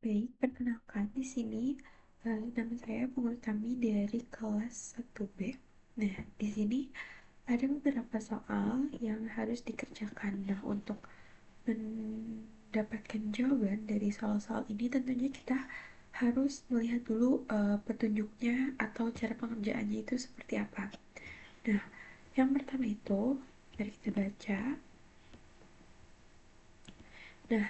Baik, perkenalkan di sini nama saya Pungutami dari kelas 1B. Nah, di sini ada beberapa soal yang harus dikerjakan. Nah, untuk mendapatkan jawaban dari soal-soal ini tentunya kita harus melihat dulu petunjuknya atau cara pengerjaannya itu seperti apa. Nah, yang pertama itu mari kita baca. Nah,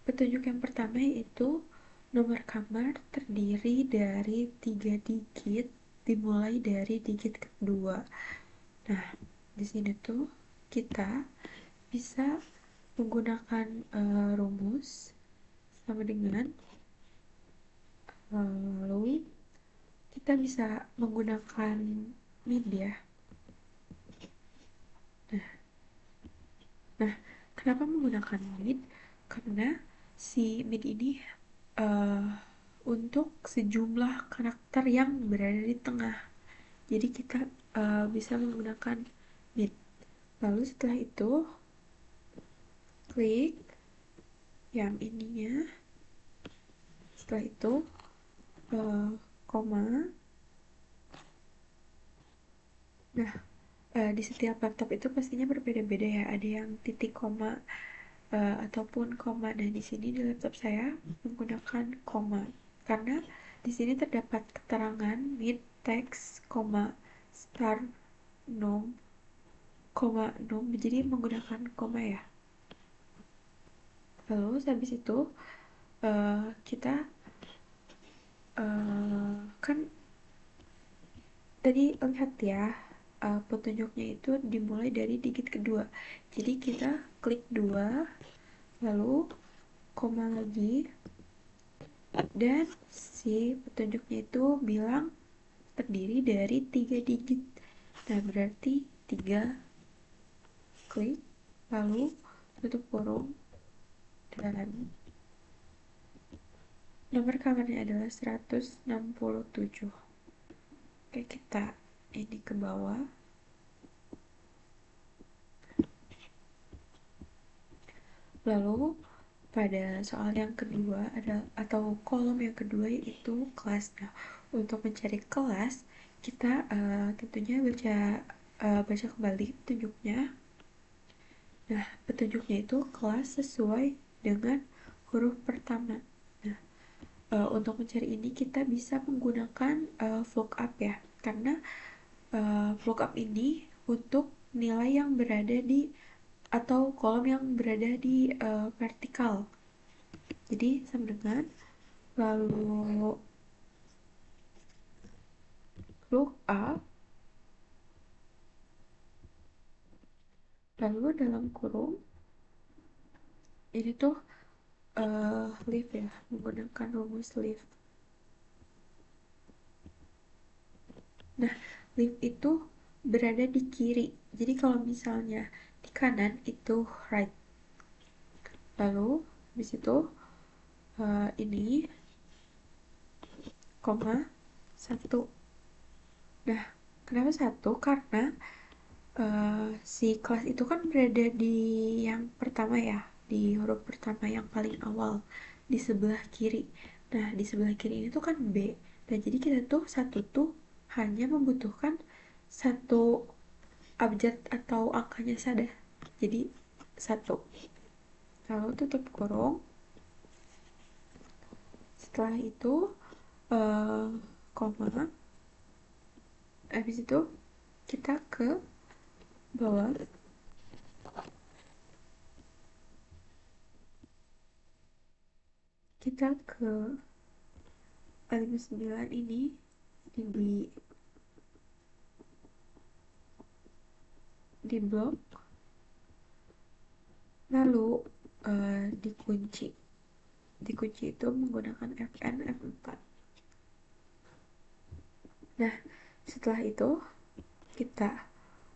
petunjuk yang pertama yaitu nomor kamar terdiri dari 3 digit dimulai dari digit kedua. Nah, di sini tuh kita bisa menggunakan rumus sama dengan lalu kita bisa menggunakan min ya. Nah, kenapa menggunakan min? Karena si min ini eh, untuk sejumlah karakter yang berada di tengah. Jadi kita bisa menggunakan mid. Lalu setelah itu klik yang ininya. Setelah itu koma. Nah, di setiap laptop itu pastinya berbeda-beda ya. Ada yang titik koma ataupun koma. Nah, di sini di laptop saya menggunakan koma karena di sini terdapat keterangan mid text koma start nom koma nom, jadi menggunakan koma ya. Lalu habis itu kita kan tadi lihat ya, petunjuknya itu dimulai dari digit kedua. Jadi kita klik dua, lalu koma lagi, dan si petunjuknya itu bilang terdiri dari 3 digit. Nah, berarti 3 klik, lalu tutup kurung, dan nomor kamarnya adalah 167. Oke, kita ini ke bawah. Lalu pada soal yang kedua ada atau kolom yang kedua yaitu kelas. Nah, untuk mencari kelas kita tentunya baca kembali petunjuknya. Nah, petunjuknya itu kelas sesuai dengan huruf pertama. Nah, untuk mencari ini kita bisa menggunakan lookup ya, karena lookup ini untuk nilai yang berada di atau kolom yang berada di vertikal. Jadi sama dengan lalu look up, lalu dalam kurung ini tuh lift ya, menggunakan rumus lift. Nah, lift itu berada di kiri, jadi kalau misalnya di kanan itu right. Lalu habis itu ini koma 1. Nah, kenapa 1? Karena si kelas itu kan berada di yang pertama ya, di huruf pertama yang paling awal di sebelah kiri. Nah, di sebelah kiri ini tuh kan B. Nah, jadi kita tuh satu tuh hanya membutuhkan satu abjad atau angkanya saja. Jadi 1. Lalu tutup kurung. Setelah itu eh, koma. Habis itu kita ke bawah. Kita ke 59 ini di blok, lalu dikunci. Dikunci itu menggunakan Fn F4. Nah, setelah itu kita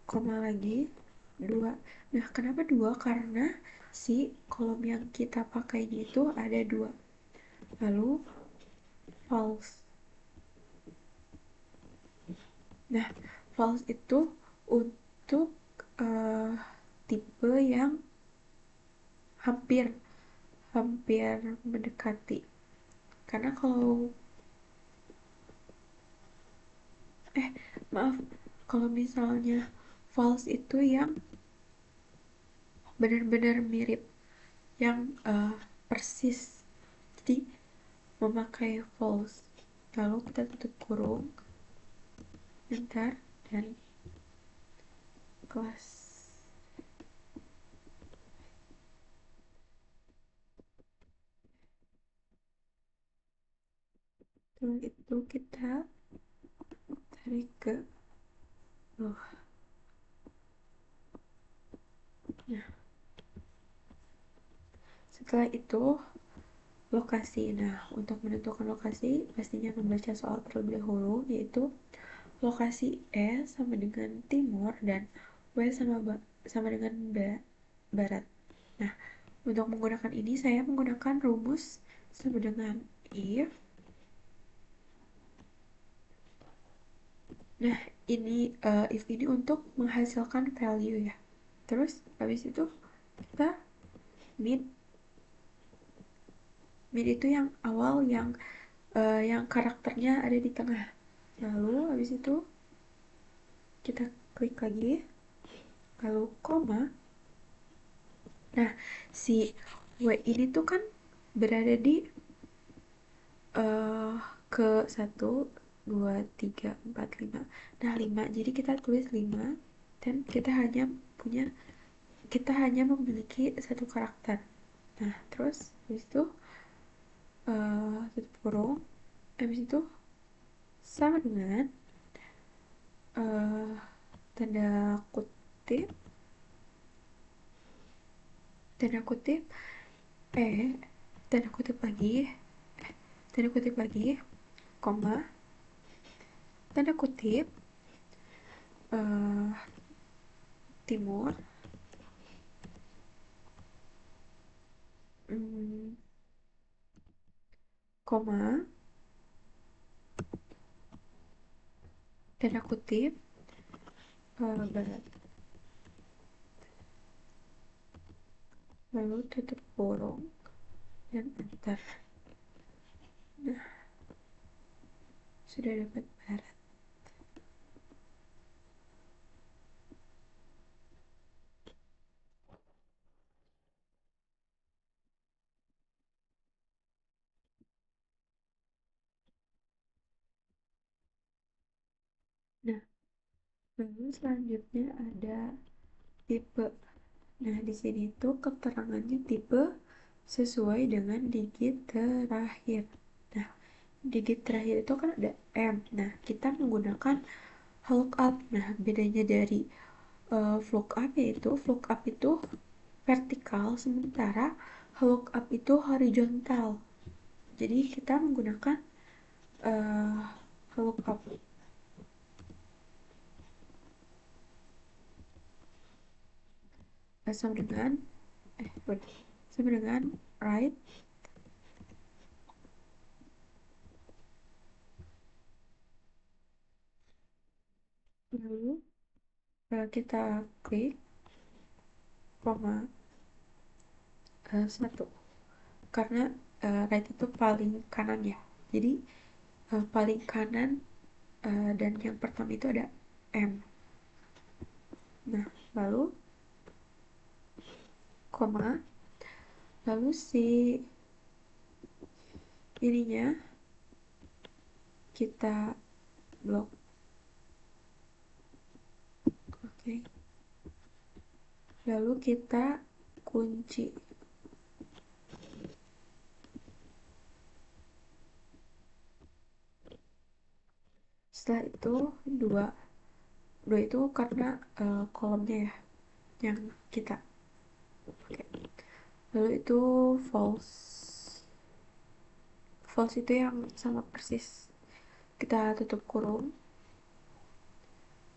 koma lagi 2. Nah, kenapa 2? Karena si kolom yang kita pakai itu ada 2. Lalu false. Nah, false itu untuk tipe yang hampir hampir mendekati. Karena kalau eh maaf, kalau misalnya false itu yang benar-benar mirip, yang persis. Jadi memakai false, lalu kita tutup kurung, enter, dan kelas. Setelah itu kita tarik ke bawah. Nah, setelah itu lokasi. Nah, untuk menentukan lokasi pastinya membaca soal terlebih dahulu, yaitu lokasi E sama dengan timur dan W sama dengan barat. Nah, untuk menggunakan ini saya menggunakan rumus sama dengan if. Nah, ini if ini untuk menghasilkan value ya. Terus habis itu kita mid. Mid itu yang awal, yang karakternya ada di tengah. Lalu habis itu kita klik lagi, lalu koma. Nah, si W ini tuh kan berada di eh ke satu, dua, tiga, empat, lima. Nah, 5. Jadi kita tulis 5 dan punya kita hanya memiliki satu karakter. Nah, terus habis itu tutup kurung. Habis itu sama dengan eh tanda kutip, tanda kutip, eh tanda kutip lagi, tanda kutip lagi, koma, tanda kutip, eh timur, mm, koma, tanda kutip, barat, lalu tutup kurung dan enter. Nah, sudah dapat barat. Nah, lalu selanjutnya ada tipe. Nah, di sini tuh keterangannya tipe sesuai dengan digit terakhir. Nah, digit terakhir itu kan ada M. Nah, kita menggunakan lookup. Nah, bedanya dari lookup yaitu lookup itu vertikal, sementara lookup itu horizontal. Jadi kita menggunakan uh, lookup sama dengan sama dengan right, lalu kita klik koma 1, karena right itu paling kanan ya. Jadi paling kanan, dan yang pertama itu ada M. Nah, lalu koma, lalu si ininya kita blok. Oke, lalu kita kunci. Setelah itu dua. Dua itu karena kolomnya ya, yang kita pakai. Lalu itu false. False itu yang sama persis. Kita tutup kurung,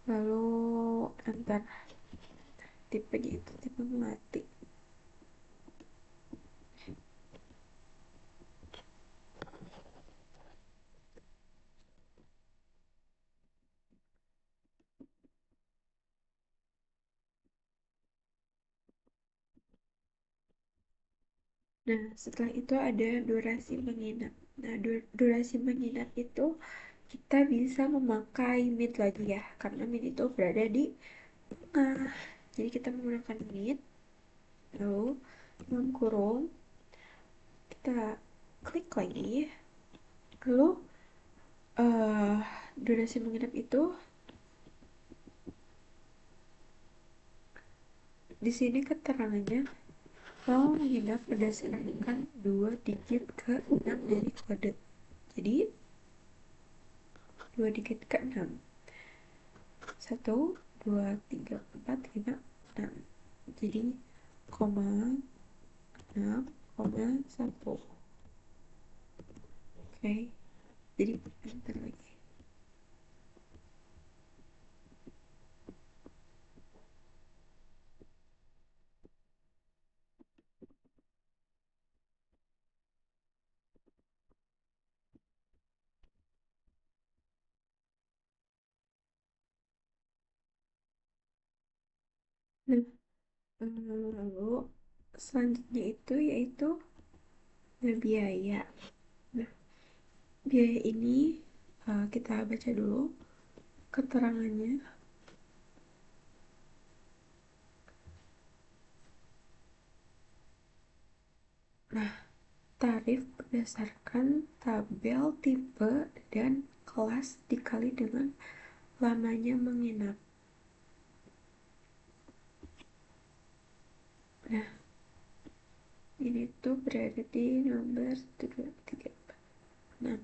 lalu enter. Tipe gitu, tipe mati. Nah, setelah itu ada durasi menginap. Nah, durasi menginap itu kita bisa memakai mid lagi ya, karena mid itu berada di tengah. Jadi kita menggunakan mid, lalu dalam kurung kita klik lagi, lalu eh durasi menginap itu di sini keterangannya kalau menginap berdasarkan dua digit ke 6 dari kode. Jadi dua digit ke 6, 1, 2, 3, 4, 5, 6. Jadi koma 6,1. Oke, jadi bentar lagi. Nah, lalu selanjutnya itu yaitu biaya. Nah, biaya ini kita baca dulu keterangannya. Nah, tarif berdasarkan tabel tipe dan kelas dikali dengan lamanya menginap. Nah, ini tuh berada di nomor 1, 2, 3, 4, 6.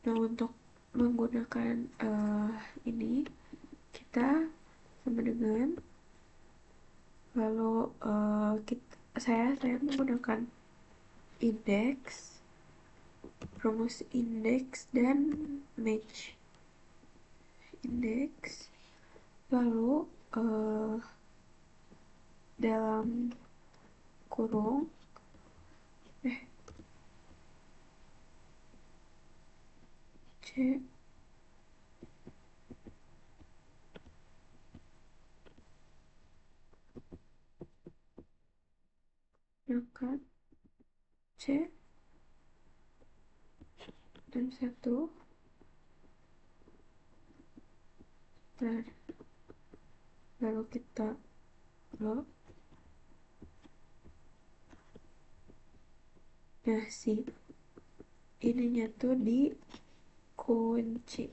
Nah, untuk menggunakan ini kita sama dengan lalu saya menggunakan indeks, rumus indeks dan match indeks, lalu dalam kurung eh c maka c dan 1 dan lalu kita lock. Nah, si ininya tuh dikunci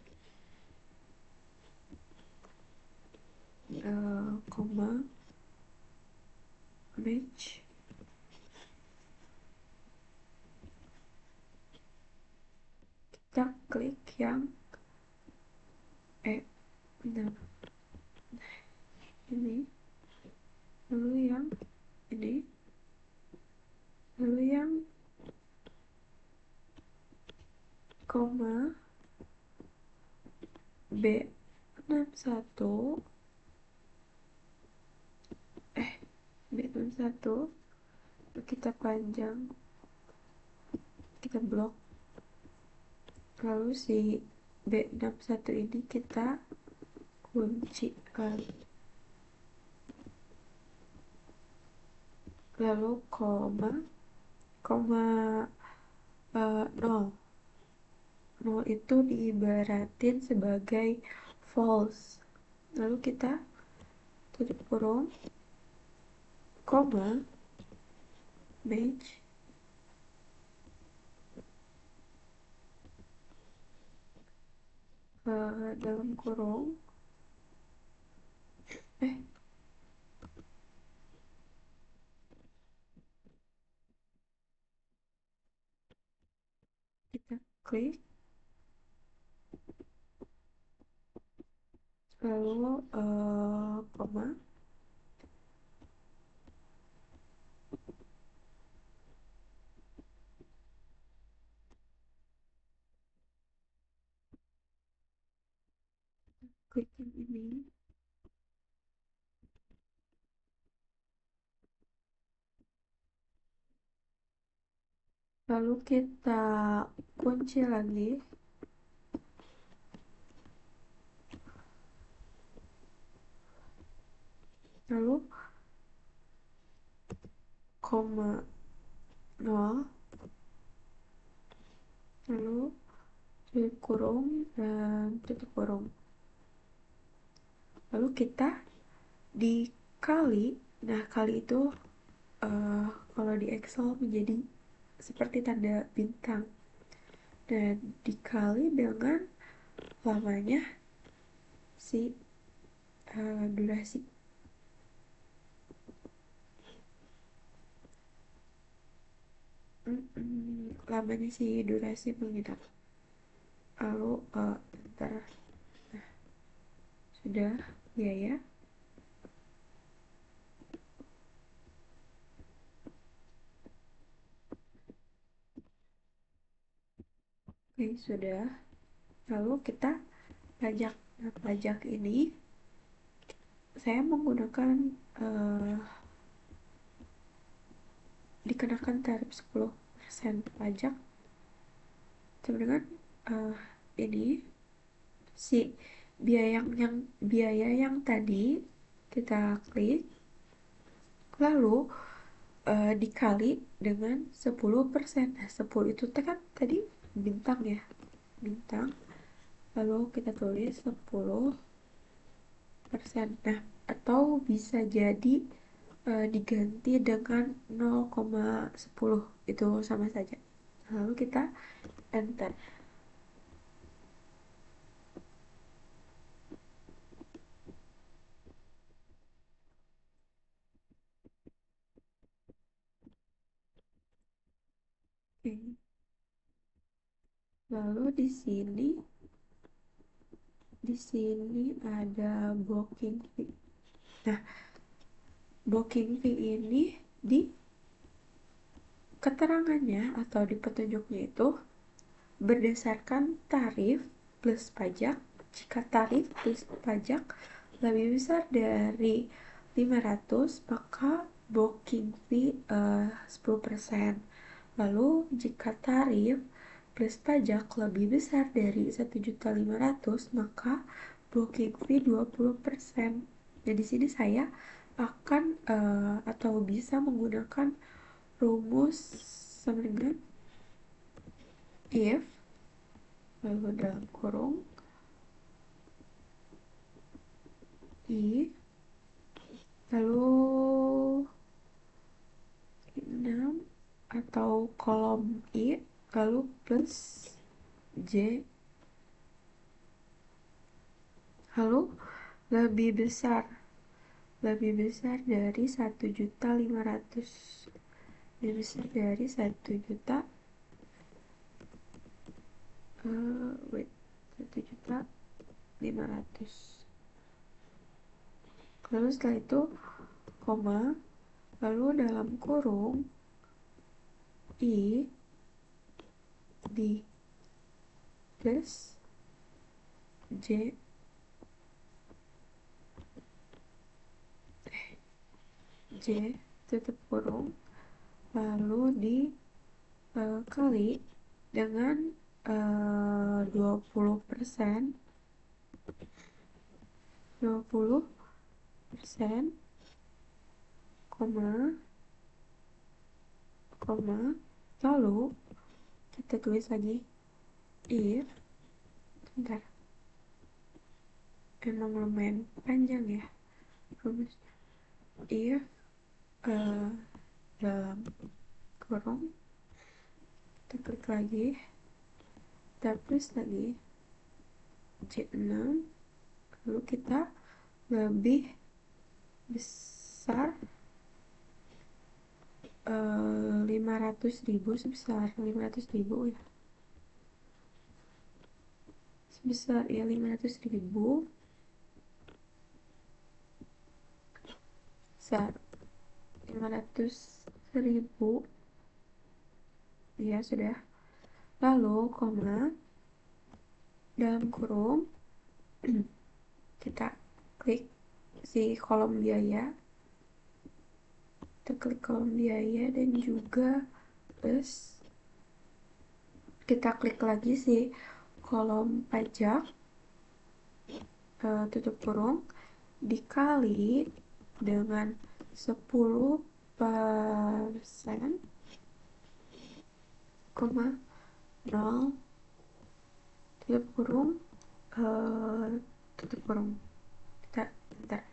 koma match, kita klik yang nah ini, lalu yang ini, lalu yang koma B61 B61 kita panjang, kita blok, lalu si B61 ini kita kunci lagi, lalu koma koma 0 0 itu diibaratin sebagai false, lalu kita tutup kurung koma match dalam kurung eh kita klik, lalu koma, klik yang ini, lalu kita kunci lagi, lalu koma 0 lalu tutup kurung dan tutup kurung, lalu kita dikali. Nah, kali itu kalau di Excel menjadi seperti tanda bintang, dan dikali dengan lamanya si durasi. Lamanya si durasi menginap, lalu bentar, sudah ya ya. Oke, sudah. Lalu kita pajak. Nah, pajak ini saya menggunakan eh, dikenakan tarif 10% pajak sama dengan eh, ini si biaya yang tadi kita klik, lalu dikali dengan 10%. Nah, 10 itu kan tadi bintang ya, bintang, lalu kita tulis 10%. Nah, atau bisa jadi diganti dengan 0,10, itu sama saja. Lalu kita enter. Oke. Lalu di sini ada booking fee. Nah, booking fee ini di keterangannya atau di petunjuknya itu berdasarkan tarif plus pajak. Jika tarif plus pajak lebih besar dari 500, maka booking fee 10%. Lalu jika tarif plus pajak lebih besar dari 1.500.000, maka booking fee 20%. Nah, di sini saya akan atau bisa menggunakan rumus sama dengan if, lalu dalam kurung i, lalu 6 atau kolom i, lalu plus j, lalu lebih besar dari 1.500.000, lebih besar dari 1 juta, wait, 1.500.000. Lalu setelah itu koma, lalu dalam kurung i di plus j, tutup kurung, lalu dikali dengan 20%, 20%, koma, lalu kita tulis lagi if, bentar, emang lumayan panjang ya rumusnya. If dalam kurung, kita klik lagi, kita plus lagi J6, lalu kita lebih besar 500.000, sebesar 500.000 ya, sebesar ya 500.000, besar 500.000 ya sudah. Lalu koma, dalam kurung kita klik si kolom biaya, kita klik kolom biaya dan juga plus, kita klik lagi si kolom pajak, tutup kurung, dikali dengan 10%, koma, nol tutup kurung tutup kurung. Kita bentar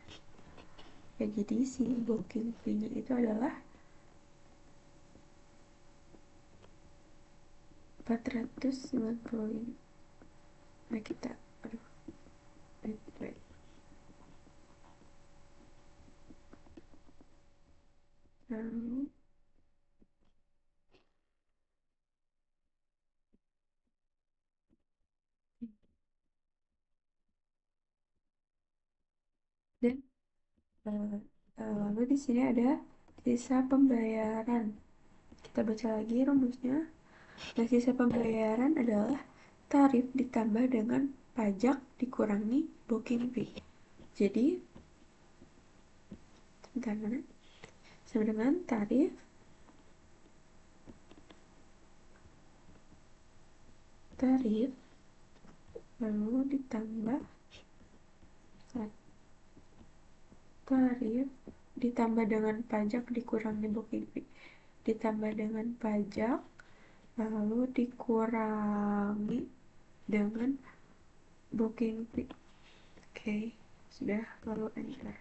ya, jadi si booking fee-nya itu adalah 495. Nah kita, aduh, wait. Lalu dan lalu di sini ada sisa pembayaran. Kita baca lagi rumusnya. Nah, sisa pembayaran adalah tarif ditambah dengan pajak dikurangi booking fee. Jadi, sebentar mana? Sama dengan tarif lalu ditambah tarif ditambah dengan pajak dikurangi booking fee, ditambah dengan pajak lalu dikurangi dengan booking fee. Oke, sudah, lalu enter.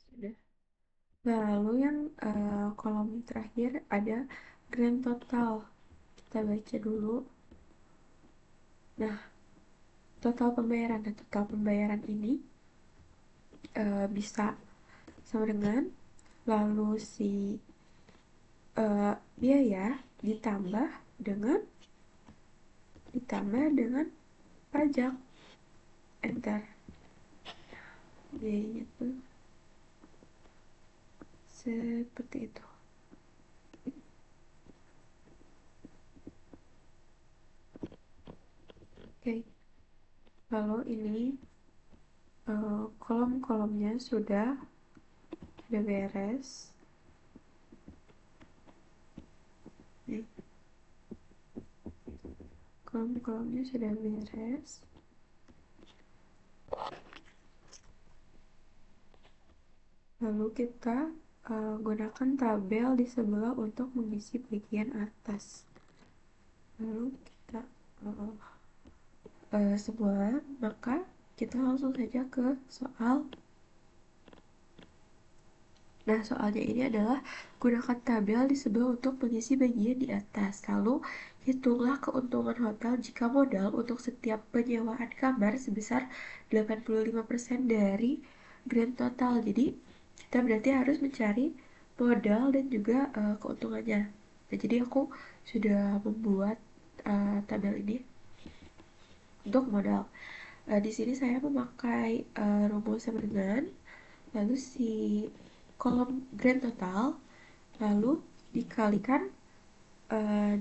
Sudah. Lalu yang kolom terakhir ada grand total. Kita baca dulu. Nah, total pembayaran ini bisa sama dengan lalu si biaya dengan ditambah dengan pajak. Enter. Biayanya tuh seperti itu. Oke, lalu ini kolom-kolomnya sudah beres. Nih, kolom-kolomnya sudah beres. Lalu kita gunakan tabel di sebelah untuk mengisi bagian atas. Lalu kita semua, maka kita langsung saja ke soal. Nah, soalnya ini adalah gunakan tabel di sebelah untuk mengisi bagian di atas. Lalu, hitunglah keuntungan hotel jika modal untuk setiap penyewaan kamar sebesar 85% dari grand total. Jadi, kita berarti harus mencari modal dan juga keuntungannya. Nah, jadi aku sudah membuat tabel ini untuk modal. Di sini saya memakai rumus sama dengan lalu si kolom grand total lalu dikalikan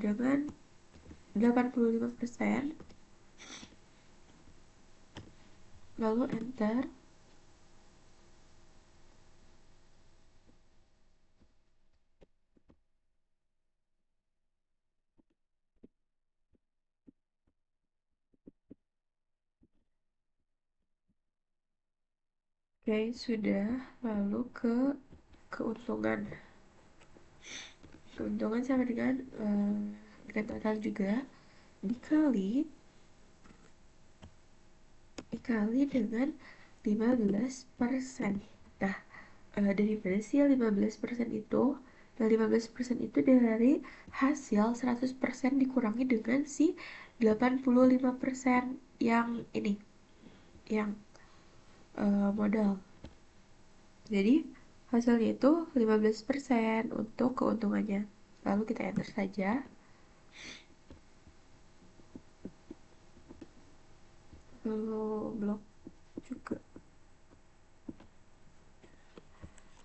dengan 85%, lalu enter. Oke, sudah. Lalu ke keuntungan. Keuntungan sama dengan grand total juga dikali dengan 15%. Nah, daripada si 15% itu, nah 15% itu dari hasil 100% dikurangi dengan si 85% yang ini, yang modal. Jadi hasilnya itu 15% untuk keuntungannya. Lalu kita enter saja. Lalu blok juga.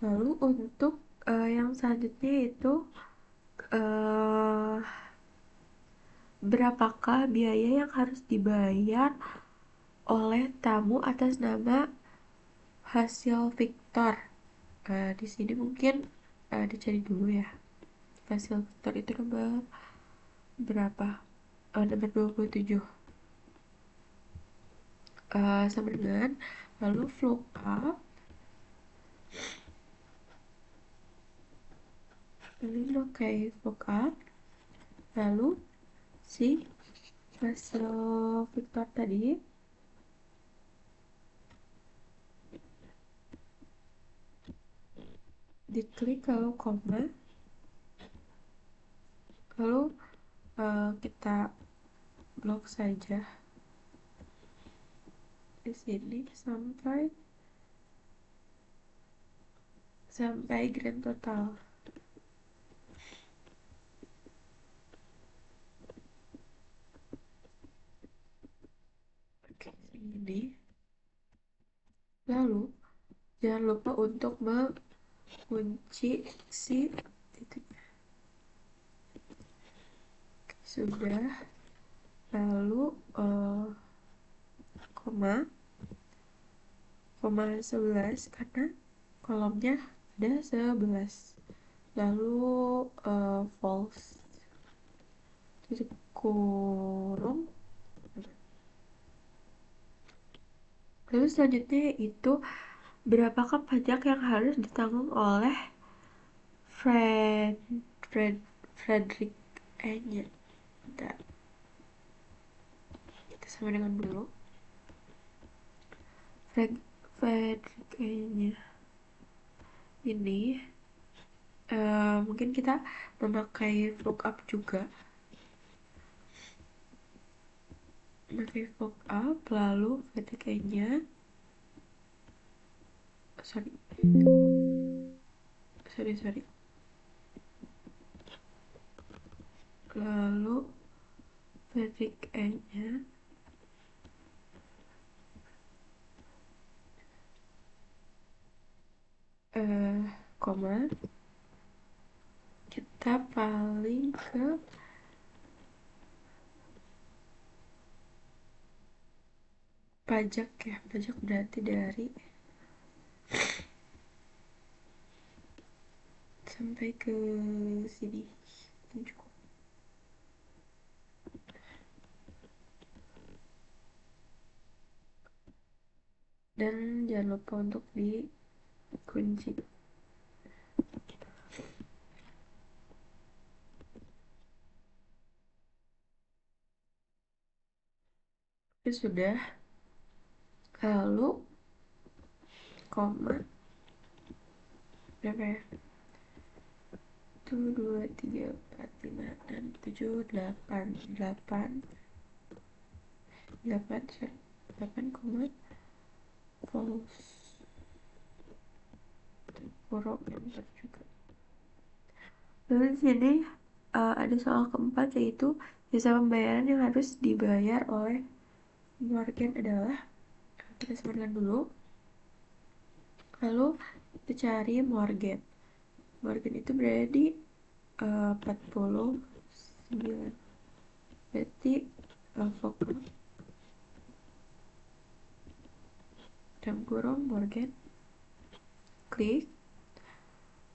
Lalu untuk yang selanjutnya itu uh, berapakah biaya yang harus dibayar oleh tamu atas nama hasil Victor. Di sini mungkin dicari dulu ya. Hasil Victor itu nomor berapa? Nomor 27. sama dengan lalu look up, lalu look up, lalu si masuk Victor tadi diklik lalu koma, lalu kita blok saja di sini sampai grand total. Oke, sini. Lalu jangan lupa untuk mengunci si titiknya. Sudah. Lalu koma 11 karena kolomnya ada 11. Lalu false titik kurung. Lalu selanjutnya itu berapakah pajak yang harus ditanggung oleh Fred Fred Frederick E-nya. Bentar, kita sama dengan dulu Frederick E-nya ini mungkin kita memakai lookup juga, memakai lookup lalu Frederick E-nya sorry lalu Frederick E-nya koma kita paling ke pajak ya, pajak berarti dari sampai ke sini cukup. Dan jangan lupa untuk dikunci. Oke, sudah. Lalu koma berapa ya? 1, 2, 3, 4, 5, 6, 7, 8 koma false kurang enter juga. Lalu di sini ada soal keempat, yaitu jasa pembayaran yang harus dibayar oleh Morgan adalah, kita sebutkan dulu. Lalu kita cari Morgan itu berada di 49, berarti vokal dan kurung Morgan, klik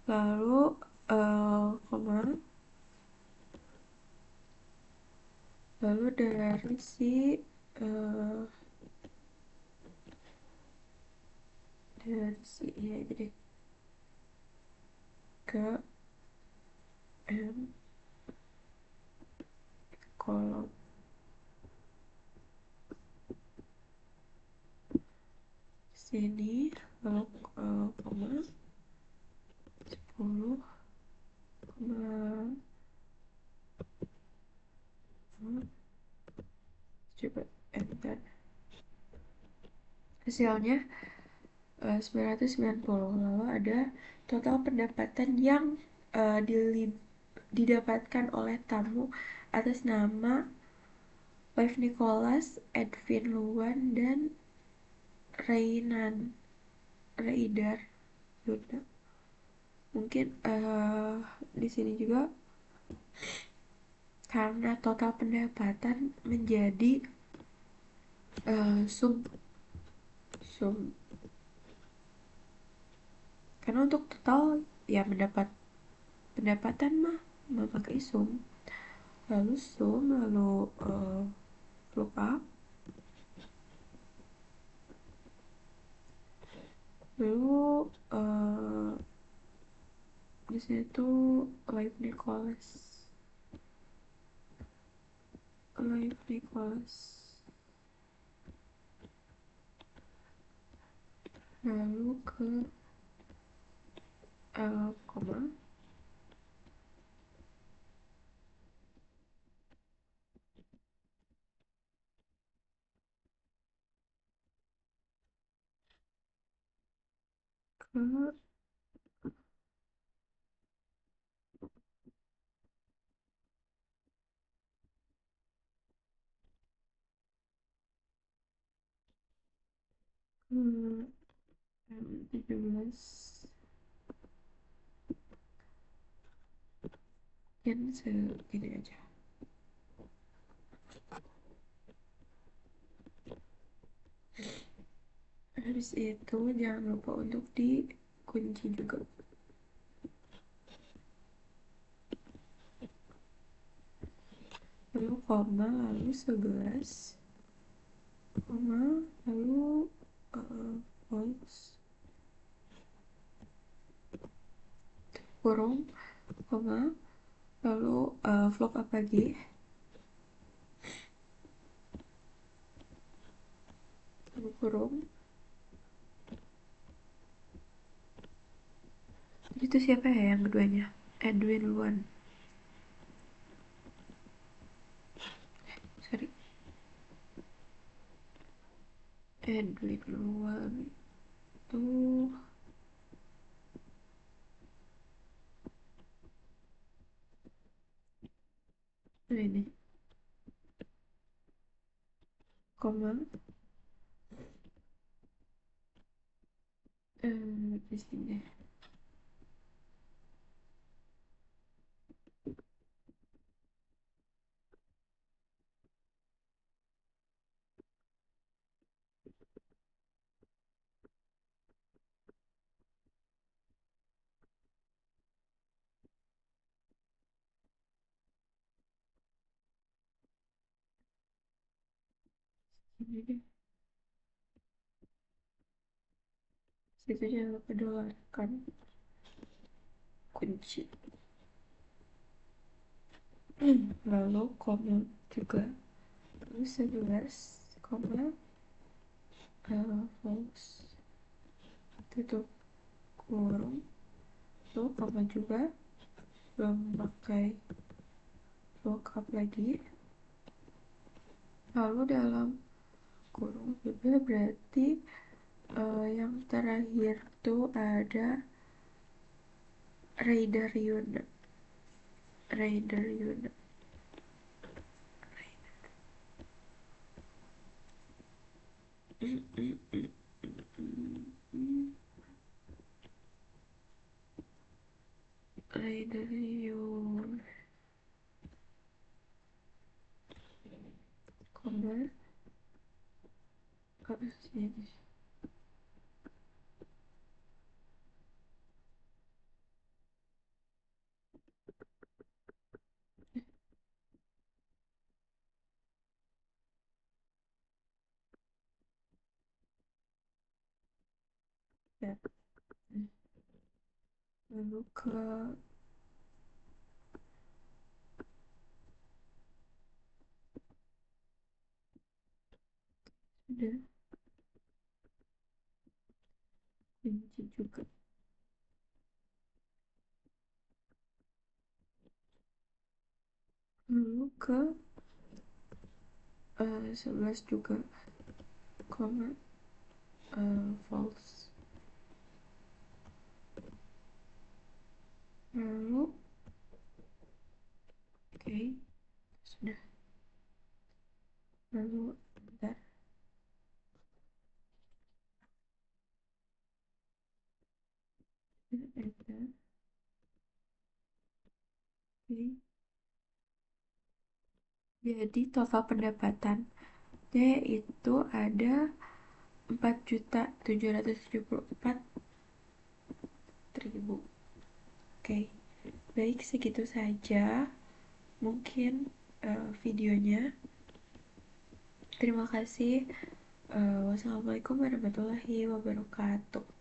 lalu koma, lalu dari si ini aja deh, ke M kolom sini, lalu koma 10 koma, coba enter, hasilnya 990. Lalu ada total pendapatan yang didapatkan oleh tamu atas nama Lev Nicholas, Edwin Luan, dan Reidar Yuda. Mungkin di sini juga karena total pendapatan menjadi sum karena untuk total ya pendapatan mah memakai sum, lalu lookup kelasnya tuh Live Nicholas. Live Nicholas. Lalu ke koma, ke hmm, 17, mungkin segini aja. Habis itu jangan lupa untuk dikunci juga. Lalu koma, lalu 11, koma, lalu false, kurung, koma, lalu vlog apa lagi, lalu kurung. Itu siapa ya yang keduanya? Edwin Luan. Sorry, Edwin Luan tuh ini, koma, di sini. Ini deh. Situ jangan lupa dolarkan kunci. Lalu koma juga, lalu 11, koma, false, tutup kurung, lalu koma juga, belum pakai lookup lagi, lalu dalam kurung juga berarti yang terakhir tuh ada Raider Yuna. Raider Yuna. Raider Yuna, koma, sini. Ya, lalu ke sudah kunci juga, lalu ke 11 juga, koma, false, lalu oke, sudah, lalu bentar, enter, oke. Jadi total pendapatannya itu ada 4.774.000. Oke, baik, segitu saja mungkin videonya. Terima kasih. Wassalamualaikum warahmatullahi wabarakatuh.